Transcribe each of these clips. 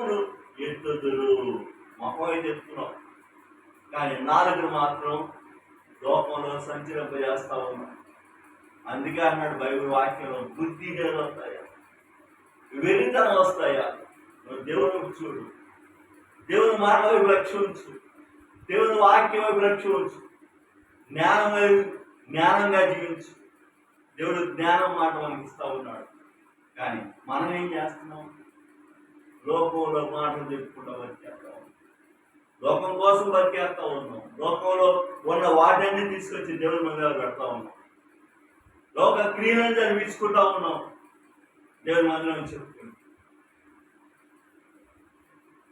ముఖమును ఎత్తుదురు. ముఖం అయితే ఎత్తుతున్నాం, కానీ నాలుగును మాత్రం లోకంలో సంచరింపజేస్తా ఉన్నాం. అందుకే అన్నాడు బైబిల్ వాక్యంలో, బుద్ధిహీనలు వస్తాయా, వెర్రితనం వస్తాయా, నువ్వు దేవుని చూడు, దేవుని మాట వైపు లక్ష్యం ఉంచు, దేవుని వాక్యం వైపు లక్ష్యం ఉంచు, జ్ఞానంగా జీవించు. దేవుడు జ్ఞానం మాట మనకి ఇస్తా ఉన్నాడు. కానీ మనం ఏం చేస్తున్నాం? లోకంలో మాటలు చెప్పుకుంటూ బతికేస్తా ఉన్నాం, లోకం కోసం బతికేస్తా ఉన్నాం, లోకంలో ఉన్న వాటిని తీసుకొచ్చి దేవుని మందిరాలు పెడతా ఉన్నాం, లోక క్రియలను జరిపించుకుంటా ఉన్నాం, దేవుని మందిరం చెప్పుకుంటాం.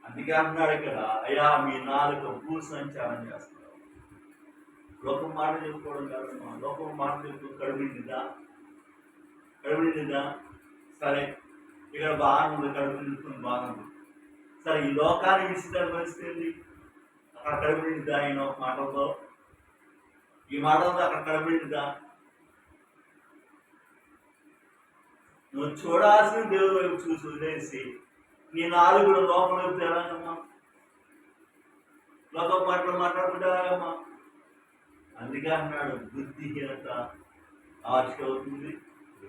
అందుకే అంటున్నాడు ఇక్కడ, అయ్యా మీ నాలుక భూ సంచారం చేస్తున్నారు. లోకం మాట చెప్పుకోవడం కాదమ్మా, లోకం మాట చెప్పుకో కడుపునిందా, సరే ఇక్కడ బాగా ఉంది, కడుపు నిండుతుంది, బాగుంది. సరే ఈ లోకాన్ని విసిదాన్ని పరిస్థితి అక్కడ కడుపు నిండుదా? ఆయన ఒక మాటలతో, ఈ మాటలతో అక్కడ కడుపు నిండుదా? నువ్వు చూడాల్సిన దేవుడి వైపు చూసి వదిలేసి నీ నాలుగులో లోపల వైపు ఎలాగమ్మా? లోకం మాటలు మాట్లాడుకుంటే ఎలాగమ్మా? అందుకే అన్నాడు, బుద్ధిహీనత ఆశ అవుతుంది,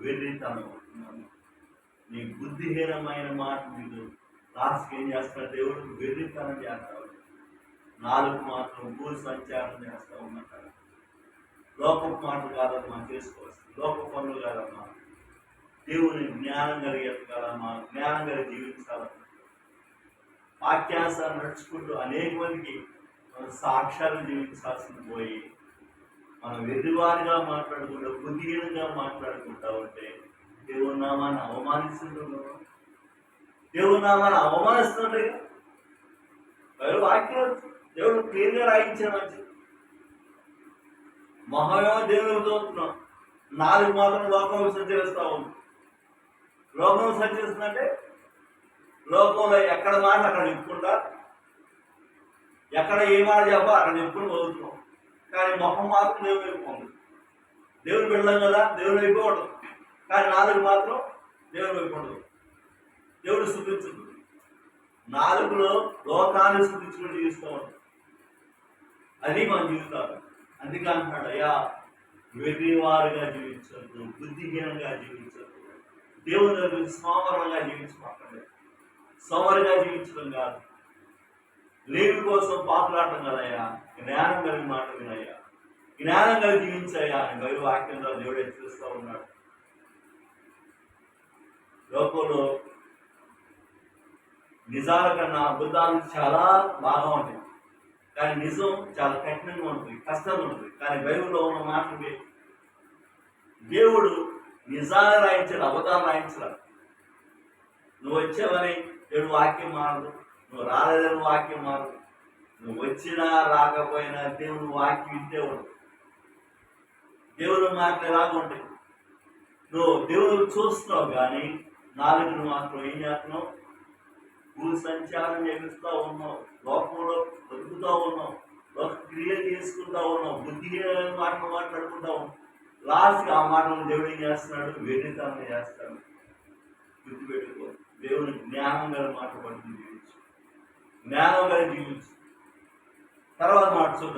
వెర్రితనం అవుతున్నాను. నీ బుద్ధిహీనమైన మాట మీరు లాస్ట్కి ఏం చేస్తాడు దేవుడు? వెర్రితనం చేస్తాడు. నాలుగు మాత్రం భూ సంచారం చేస్తూ ఉన్నట్టు. లోకపు మాటలు కాదమ్మా చేసుకోవచ్చు, లోక పనులు కాదమ్మా, దేవుని జ్ఞానం కలిగేదమ్మా, జ్ఞానం కలిగి జీవించాలమ్మా. వాక్యాసాలు నడుచుకుంటూ అనేక మందికి మన సాక్ష్యాలు జీవించాల్సింది పోయి మనం వెర్రివారిగా మాట్లాడుకుంటూ, బుద్ధిహీనంగా మాట్లాడుకుంటా ఉంటే దేవుని నామాన్ని అవమానిస్తుంటున్నాం, దేవుని నామాన్ని అవమానిస్తుంటే వాక్యం దేవుడు క్లియర్గా రాయించిన మంచి మహా దేవుడు చూస్తున్నాం. నాలుగు మాత్రం లోకంలో సంచరిస్తూ ఉంది. లోకంలో సంచరిస్తుందంటే లోకంలో ఎక్కడ మాట అక్కడ చెప్పుకుంటా, ఎక్కడ ఏ మాట చెప్పా అక్కడ చెప్పుకుని పోతున్నాం. కానీ మొహం మాత్రం దేవుని వైపు ఉంది. దేవుని వెళ్ళాం కదా, దేవుని వైపు ఉండదు. కానీ నాలుగు మాత్రం దేవుని వైపు ఉండదు, దేవుడు స్తుతించదు. నాలుగులో లోకాన్ని స్తుతించుకుని జీవిస్తూ ఉంటాం. అది మన జీవితాలు. అందుకే అంటున్నాడు, అయ్యా వెర్రివారుగా జీవించద్దు, బుద్ధిహీనంగా జీవించద్దు, దేవుని దగ్గర సోమరంగా జీవించమాకండి. సోమరిగా జీవించడం కాదు, లేవి కోసం పాపులాడటం కదయ్యా, జ్ఞానం కలిగి మాట వినయ్యా, జ్ఞానం కలిగి జీవించయ్యా అని బైబిల్ వాక్యంలో దేవుడు హెచ్చరిస్తూ ఉన్నాడు. లోకంలో నిజాల కన్నా అబద్ధాలు చాలా బాగా ఉంటాయి, కానీ నిజం చాలా కఠినంగా ఉంటుంది, కష్టంగా ఉంటుంది. కానీ బైబిల్లో ఉన్న మాటలు దేవుడు నిజాలు రాయించాడు, అబద్ధాలు రాయించాడు. నువ్వు వచ్చావని దేవుడు వాక్యం మారదు, నువ్వు రాలేదని వాక్యం మారదు. నువ్వు వచ్చినా రాకపోయినా దేవుని వాక్యం ఇంటే ఉండదు. దేవుని మాటలు ఎలాగ ఉంటాయి? నువ్వు దేవుడు చూస్తున్నావు, కానీ నాలుగును మాత్రం ఏం చేస్తున్నావు? భూ సంచారం చేపిస్తూ ఉన్నావు, లోకంలో బతుకుతూ ఉన్నావు, లోక క్రియలు చేసుకుంటూ ఉన్నావు, బుద్ధిహీనమైన మాటలు మాట్లాడుకుంటా ఉన్నావు. లాస్ట్కి ఆ మాటలను దేవుడు ఏం చేస్తున్నాడు? వెర్రితనం చేస్తాడు. గుర్తుపెట్టుకో, దేవుని జ్ఞానం గల మాట పడుతుంది జీవించు, జ్ఞానం గల జీవించు. తర్వాత మాట చూద్దాం.